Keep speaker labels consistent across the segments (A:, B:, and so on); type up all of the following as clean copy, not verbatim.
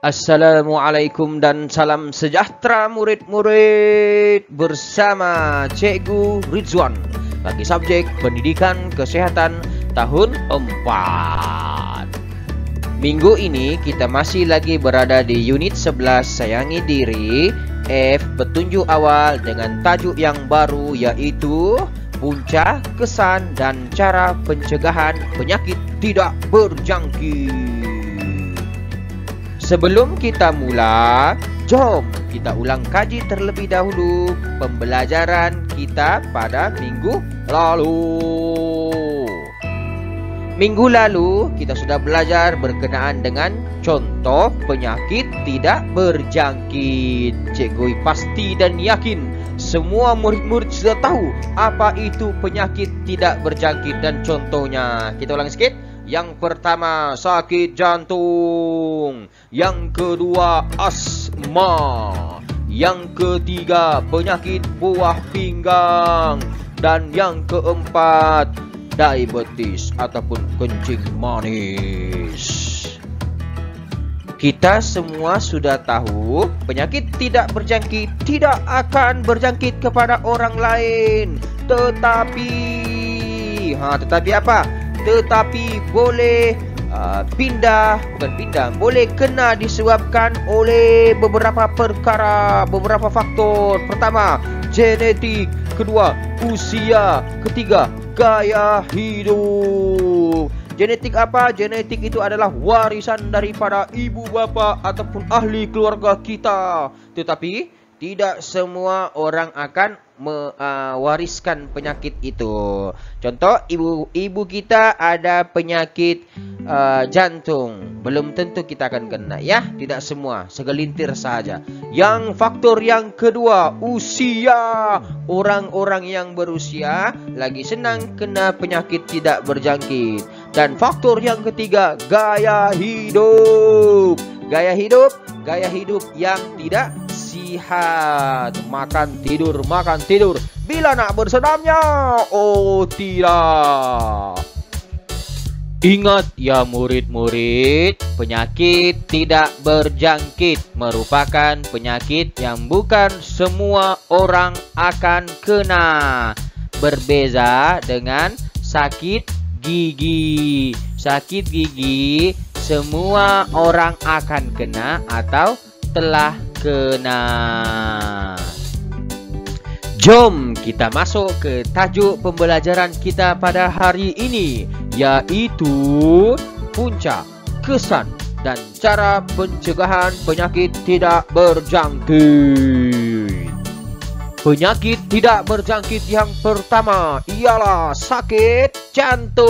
A: Assalamualaikum dan salam sejahtera murid-murid, bersama Cikgu Ridzuan bagi subjek Pendidikan Kesehatan tahun 4. Minggu ini kita masih lagi berada di unit 11 Sayangi Diri, F petunjuk awal dengan tajuk yang baru yaitu punca, kesan dan cara pencegahan penyakit tidak berjangkit. Sebelum kita mula, jom kita ulang kaji terlebih dahulu pembelajaran kita pada minggu lalu. Minggu lalu kita sudah belajar berkenaan dengan contoh penyakit tidak berjangkit. Cikgu pasti dan yakin semua murid-murid sudah tahu apa itu penyakit tidak berjangkit dan contohnya. Kita ulang sikit. Yang pertama sakit jantung, yang kedua asma, yang ketiga penyakit buah pinggang, dan yang keempat diabetes ataupun kencing manis. Kita semua sudah tahu penyakit tidak berjangkit tidak akan berjangkit kepada orang lain, tetapi apa? Tetapi boleh boleh kena disebabkan oleh beberapa perkara, beberapa faktor. Pertama, genetik. Kedua, usia. Ketiga, gaya hidup. Genetik apa? Genetik itu adalah warisan daripada ibu bapa ataupun ahli keluarga kita. Tetapi tidak semua orang akan mewariskan penyakit itu. Contoh, ibu kita ada penyakit jantung, belum tentu kita akan kena, ya. Tidak semua, segelintir saja. Yang faktor yang kedua, usia. Orang-orang yang berusia lagi senang kena penyakit tidak berjangkit. Dan faktor yang ketiga, gaya hidup. Gaya hidup yang tidak sihat. Makan tidur. Bila nak bersenamnya, oh tidak. Ingat ya murid-murid, penyakit tidak berjangkit merupakan penyakit yang bukan semua orang akan kena. Berbeza dengan sakit gigi. Sakit gigi semua orang akan kena atau telah kena. Jom kita masuk ke tajuk pembelajaran kita pada hari ini, yaitu punca, kesan dan cara pencegahan penyakit tidak berjangkit. Penyakit tidak berjangkit yang pertama ialah sakit jantung.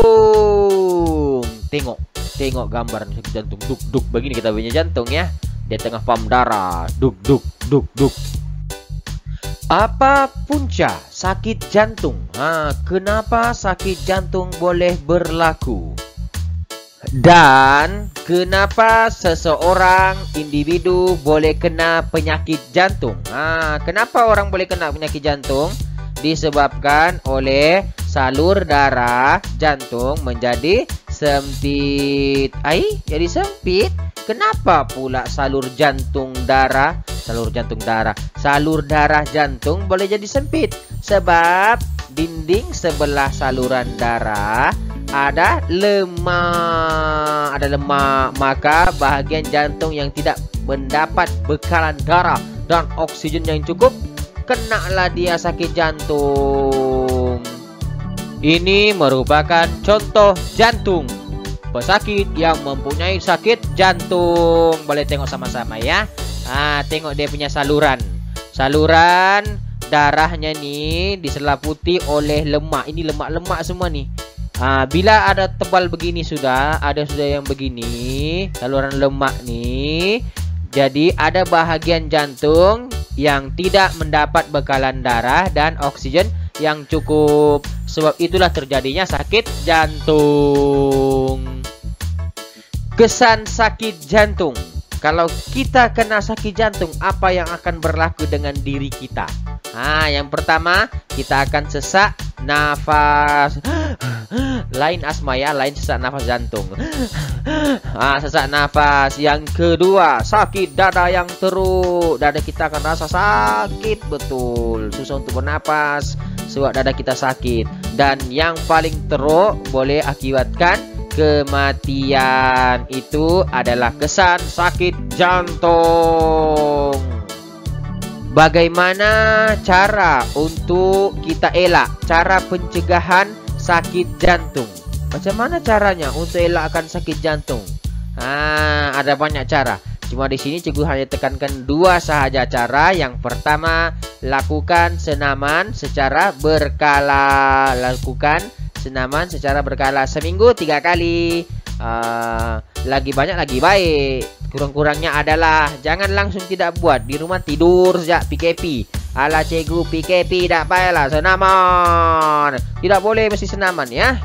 A: Tengok gambar sakit jantung, duk begini kita punya jantung, ya. Dia tengah pam darah, duk. Apa punca sakit jantung? Kenapa sakit jantung boleh berlaku? Dan kenapa seseorang individu boleh kena penyakit jantung? Kenapa orang boleh kena penyakit jantung? Disebabkan oleh salur darah jantung menjadi sempit. Jadi sempit. Kenapa pula salur darah jantung boleh jadi sempit? Sebab dinding sebelah saluran darah ada lemak. Maka bahagian jantung yang tidak mendapat bekalan darah dan oksigen yang cukup, kenalah dia sakit jantung. Ini merupakan contoh jantung. Pesakit yang mempunyai sakit jantung. Boleh tengok sama-sama, ya. Tengok dia punya saluran. Saluran darahnya ni diselaputi oleh lemak. Ini lemak-lemak semua ni. Bila ada tebal begini ada yang begini, saluran lemak ni. Jadi ada bahagian jantung yang tidak mendapat bekalan darah dan oksigen yang cukup. Sebab itulah terjadinya sakit jantung. Kesan sakit jantung. Kalau kita kena sakit jantung, apa yang akan berlaku dengan diri kita? Yang pertama, kita akan sesak nafas. Lain asma ya, lain sesak nafas jantung. Sesak nafas. Yang kedua, sakit dada yang teruk. Dada kita akan rasa sakit betul, susah untuk bernapas sebab dada kita sakit. Dan yang paling teruk boleh akibatkan kematian. Itu adalah kesan sakit jantung. Bagaimana cara untuk kita elak? Cara pencegahan sakit jantung. Macam mana caranya untuk elakkan sakit jantung? Ada banyak cara. Cuma di sini cikgu hanya tekankan 2 sahaja cara. Yang pertama, lakukan senaman secara berkala. Lakukan senaman secara berkala seminggu 3 kali. Lagi banyak lagi baik. Kurang-kurangnya adalah jangan langsung tidak buat. Di rumah tidur sejak PKP. Ala cikgu PKP tak payahlah senaman. Tidak boleh mesti senaman ya.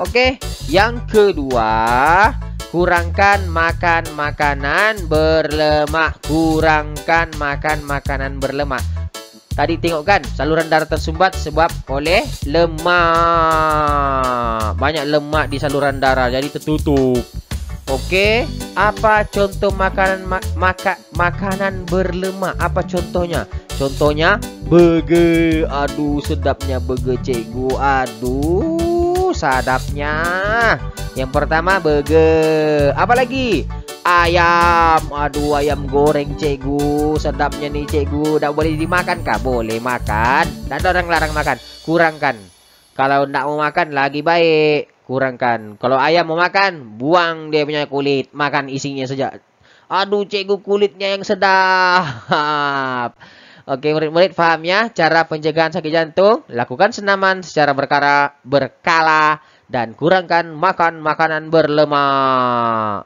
A: Oke. Yang kedua, kurangkan makan makanan berlemak. Kurangkan makan makanan berlemak. Tadi tengok kan, saluran darah tersumbat sebab oleh lemak. Banyak lemak di saluran darah, jadi tertutup. Oke, apa contoh makanan makanan berlemak? Apa contohnya? Contohnya burger. Aduh, sedapnya burger cikgu. Aduh, sadapnya. Yang pertama burger. Apa lagi? Ayam. Aduh, ayam goreng cikgu. Sedapnya nih cikgu. Tak boleh dimakan kah? Boleh makan. Tak ada orang larang makan. Kurangkan. Kalau tak mau makan lagi baik. Kurangkan. Kalau ayam mau makan, buang dia punya kulit. Makan isinya saja. Aduh cikgu, kulitnya yang sedap. Oke, murid-murid paham ya cara pencegahan sakit jantung? Lakukan senaman secara berkala dan kurangkan makan makanan berlemak.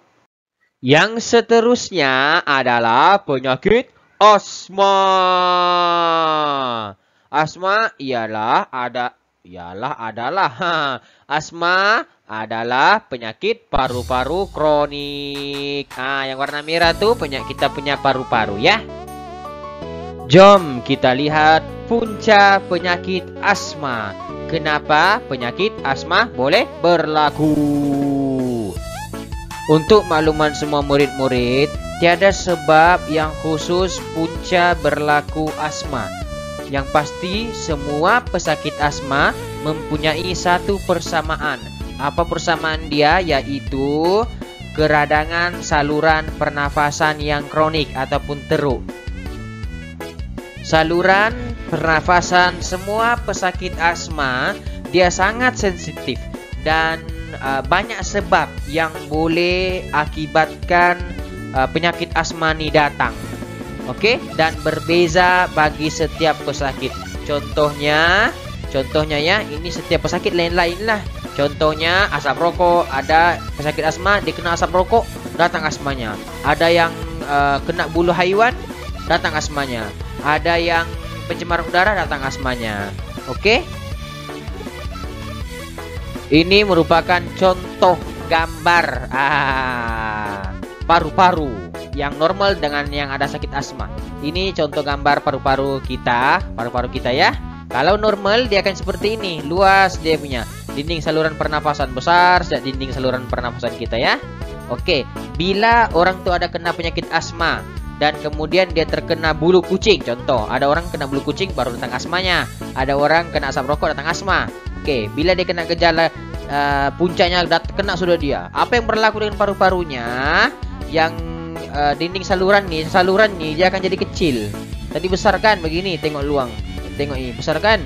A: Yang seterusnya adalah penyakit asma. Asma asma adalah penyakit paru-paru kronik. Yang warna merah tuh kita punya paru-paru ya. Jom kita lihat punca penyakit asma. Kenapa penyakit asma boleh berlaku? Untuk makluman semua murid-murid, tiada sebab yang khusus punca berlaku asma. Yang pasti semua pesakit asma mempunyai satu persamaan. Apa persamaan dia? Yaitu keradangan saluran pernafasan yang kronik ataupun teruk. Saluran pernafasan semua pesakit asma dia sangat sensitif dan banyak sebab yang boleh akibatkan penyakit asma ini datang. Oke, dan berbeza bagi setiap pesakit. Contohnya ya, ini setiap pesakit lain-lain lah. Contohnya asap rokok, ada pesakit asma dia kena asap rokok, datang asmanya. Ada yang kena bulu haiwan, datang asmanya. Ada yang pencemaran udara, datang asmanya. Oke? Ini merupakan contoh gambar paru-paru yang normal dengan yang ada sakit asma. Ini contoh gambar paru-paru kita ya. Kalau normal dia akan seperti ini, luas dia punya. Dinding saluran pernafasan besar sejak dinding saluran pernafasan kita ya. Oke, bila orang tuh ada kena penyakit asma dan kemudian dia terkena bulu kucing, contoh, ada orang kena bulu kucing baru datang asmanya. Ada orang kena asap rokok datang asma. Oke, bila dia kena gejala puncaknya kena sudah dia. Apa yang berlaku dengan paru-parunya? Yang dinding saluran nih dia akan jadi kecil. Tadi besar kan begini, tengok luang. Tengok ini, besar kan?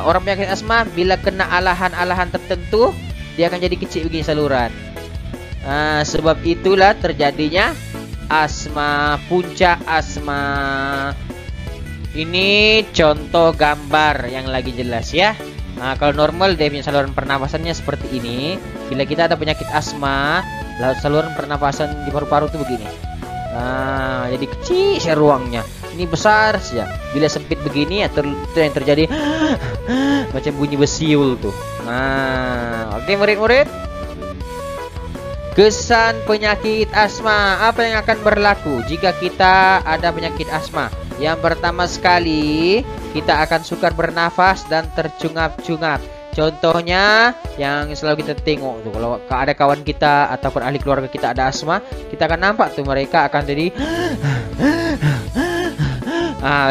A: Orang penyakit asma bila kena alahan-alahan tertentu dia akan jadi kecil begini saluran. Sebab itulah terjadinya asma, puncak asma. Ini contoh gambar yang lagi jelas ya. Kalau normal dia punya saluran pernapasannya seperti ini. Bila kita ada penyakit asma, saluran pernapasan di paru-paru itu begini. Jadi kecil ruangnya. Ini besar saja. Bila sempit begini itu yang terjadi macam bunyi besiul tuh. Oke murid-murid. Kesan penyakit asma. Apa yang akan berlaku jika kita ada penyakit asma? Yang pertama sekali, kita akan sukar bernafas dan tercungap-cungap. Contohnya yang selalu kita tengok tuh, kalau ada kawan kita ataupun ahli keluarga kita ada asma, kita akan nampak tuh mereka akan jadi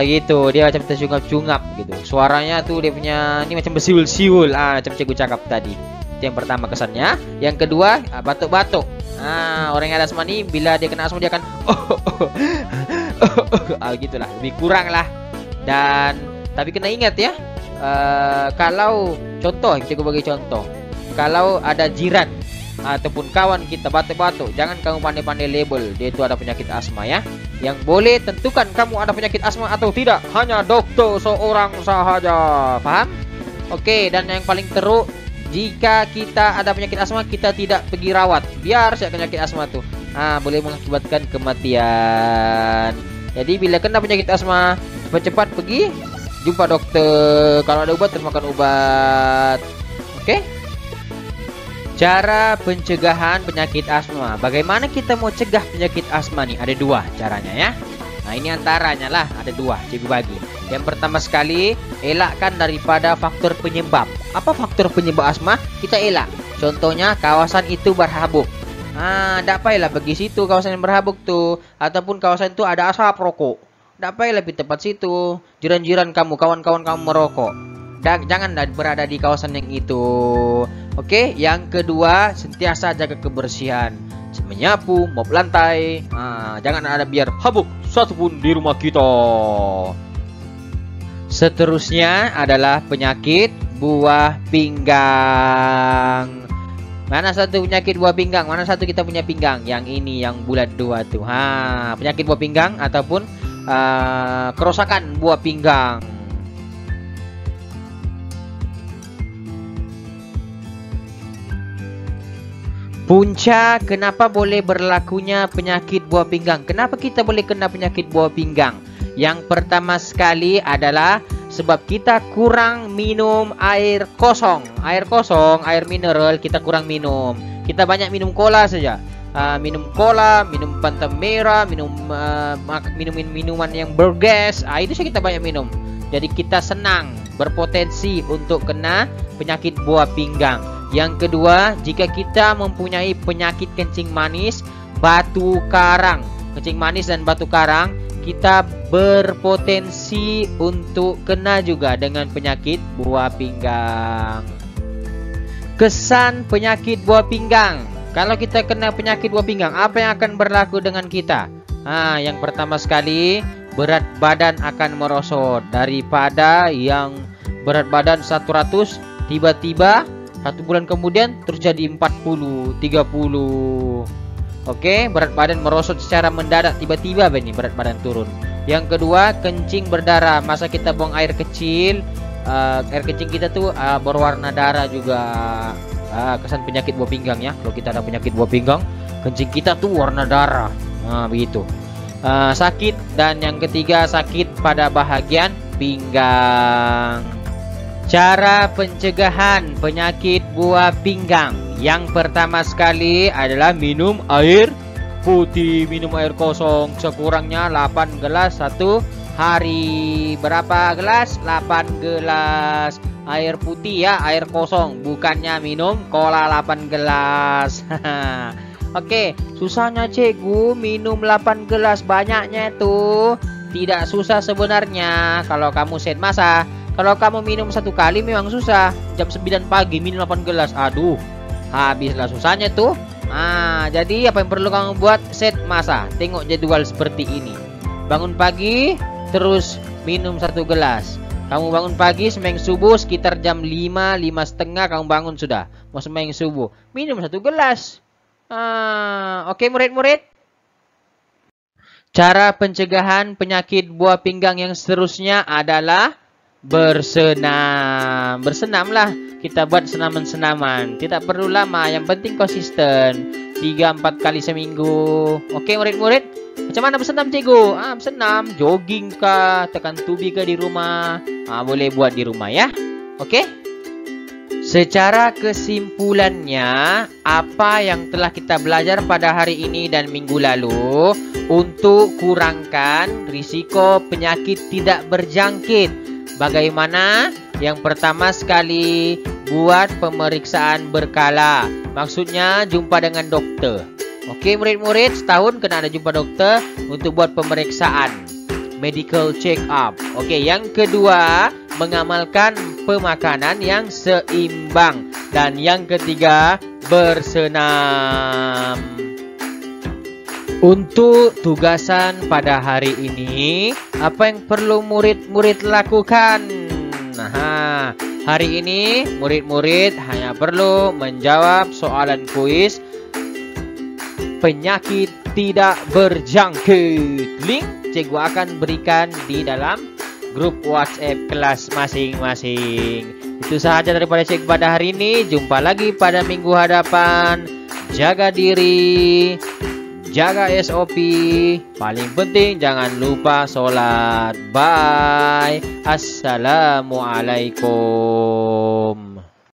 A: gitu, dia macam tercungap-cungap gitu. Suaranya tuh dia punya ini macam bersiul-siul, macam cikgu cakap tadi. Itu yang pertama kesannya. Yang kedua, batuk-batuk. Orang yang ada asma nih, bila dia kena asma dia akan gitulah, lebih kurang lah. Dan tapi kena ingat ya, kalau contoh, cikgu bagi contoh, kalau ada jiran ataupun kawan kita batuk-batuk, jangan kamu pandai-pandai label dia itu ada penyakit asma ya. Yang boleh tentukan kamu ada penyakit asma atau tidak hanya dokter seorang sahaja. Paham? Oke, dan yang paling teruk, jika kita ada penyakit asma kita tidak pergi rawat, biar saja penyakit asma tuh boleh mengakibatkan kematian. Jadi bila kena penyakit asma, cepat-cepat pergi jumpa dokter. Kalau ada obat, termakan obat. Oke? Cara pencegahan penyakit asma. Bagaimana kita mau cegah penyakit asma nih? Ada dua caranya ya. Nah, ini antaranya lah, ada dua cikgu bagi. Yang pertama sekali, elakkan daripada faktor penyebab. Apa faktor penyebab asma? Kita elak. Contohnya kawasan itu berhabuk. Tak payahlah pergi situ kawasan yang berhabuk tuh, ataupun kawasan itu ada asap rokok. Tak payahlah di tempat situ. Jiran-jiran kamu, kawan-kawan kamu merokok. Jangan berada di kawasan yang itu. Oke, yang kedua, sentiasa jaga kebersihan. Menyapu, mop lantai. Jangan ada biar habuk satupun di rumah kita. Seterusnya adalah penyakit buah pinggang. Mana satu penyakit buah pinggang? Mana satu kita punya pinggang? Yang ini, yang bulat dua tuh. Penyakit buah pinggang ataupun kerusakan buah pinggang. Punca kenapa boleh berlakunya penyakit buah pinggang? Kenapa kita boleh kena penyakit buah pinggang? Yang pertama sekali adalah sebab kita kurang minum air kosong. Air kosong, air mineral kita kurang minum. Kita banyak minum cola saja. Minum cola, minum Fanta merah, minum minuman yang bergas. Itu saja kita banyak minum. Jadi kita senang, berpotensi untuk kena penyakit buah pinggang. Yang kedua, jika kita mempunyai penyakit kencing manis, batu karang, kencing manis dan batu karang, kita berpotensi untuk kena juga dengan penyakit buah pinggang. Kesan penyakit buah pinggang. Kalau kita kena penyakit buah pinggang, apa yang akan berlaku dengan kita? Yang pertama sekali, berat badan akan merosot. Daripada yang berat badan 100, tiba-tiba 1 bulan kemudian terus jadi 40, 30. Oke, berat badan merosot secara mendadak, tiba-tiba berat badan turun. Yang kedua, kencing berdarah. Masa kita buang air kecil, air kencing kita tuh berwarna darah juga. Kesan penyakit buah pinggang ya. Kalau kita ada penyakit buah pinggang, kencing kita tuh warna darah. Begitu. Sakit, dan yang ketiga sakit pada bahagian pinggang. Cara pencegahan penyakit buah pinggang. Yang pertama sekali adalah minum air putih, minum air kosong sekurangnya 8 gelas satu hari. Berapa gelas? 8 gelas air putih ya, air kosong, bukannya minum cola 8 gelas. Oke, susahnya cikgu minum 8 gelas, banyaknya itu. Tidak susah sebenarnya kalau kamu set masa. Kalau kamu minum satu kali memang susah. Jam 9 pagi minum 8 gelas. Aduh, habislah susahnya tuh. Jadi apa yang perlu kamu buat? Set masa. Tengok jadwal seperti ini. Bangun pagi, terus minum 1 gelas. Kamu bangun pagi, sembahyang subuh sekitar jam 5, 5:30 kamu bangun sudah. Mau sembahyang subuh. Minum 1 gelas. Oke murid-murid. Cara pencegahan penyakit buah pinggang yang seterusnya adalah bersenam. Bersenamlah, kita buat senaman-senaman. Tidak perlu lama, yang penting konsisten. 3-4 kali seminggu. Oke murid-murid, macam mana bersenam cikgu? Bersenam, jogging kah, tekan tubi kah di rumah? Boleh buat di rumah ya. Oke. Secara kesimpulannya, apa yang telah kita belajar pada hari ini dan minggu lalu, untuk kurangkan risiko penyakit tidak berjangkit. Bagaimana? Yang pertama sekali, buat pemeriksaan berkala. Maksudnya jumpa dengan dokter. Okey murid-murid, setahun kena ada jumpa dokter untuk buat pemeriksaan, medical check up. Okey, yang kedua, mengamalkan pemakanan yang seimbang. Dan yang ketiga, bersenam. Untuk tugasan pada hari ini, apa yang perlu murid-murid lakukan? Nah, hari ini murid-murid hanya perlu menjawab soalan kuis penyakit tidak berjangkit. Link cikgu akan berikan di dalam grup WhatsApp kelas masing-masing. Itu sahaja daripada cikgu pada hari ini. Jumpa lagi pada minggu hadapan. Jaga diri, jaga SOP. Paling penting jangan lupa solat. Bye. Assalamualaikum.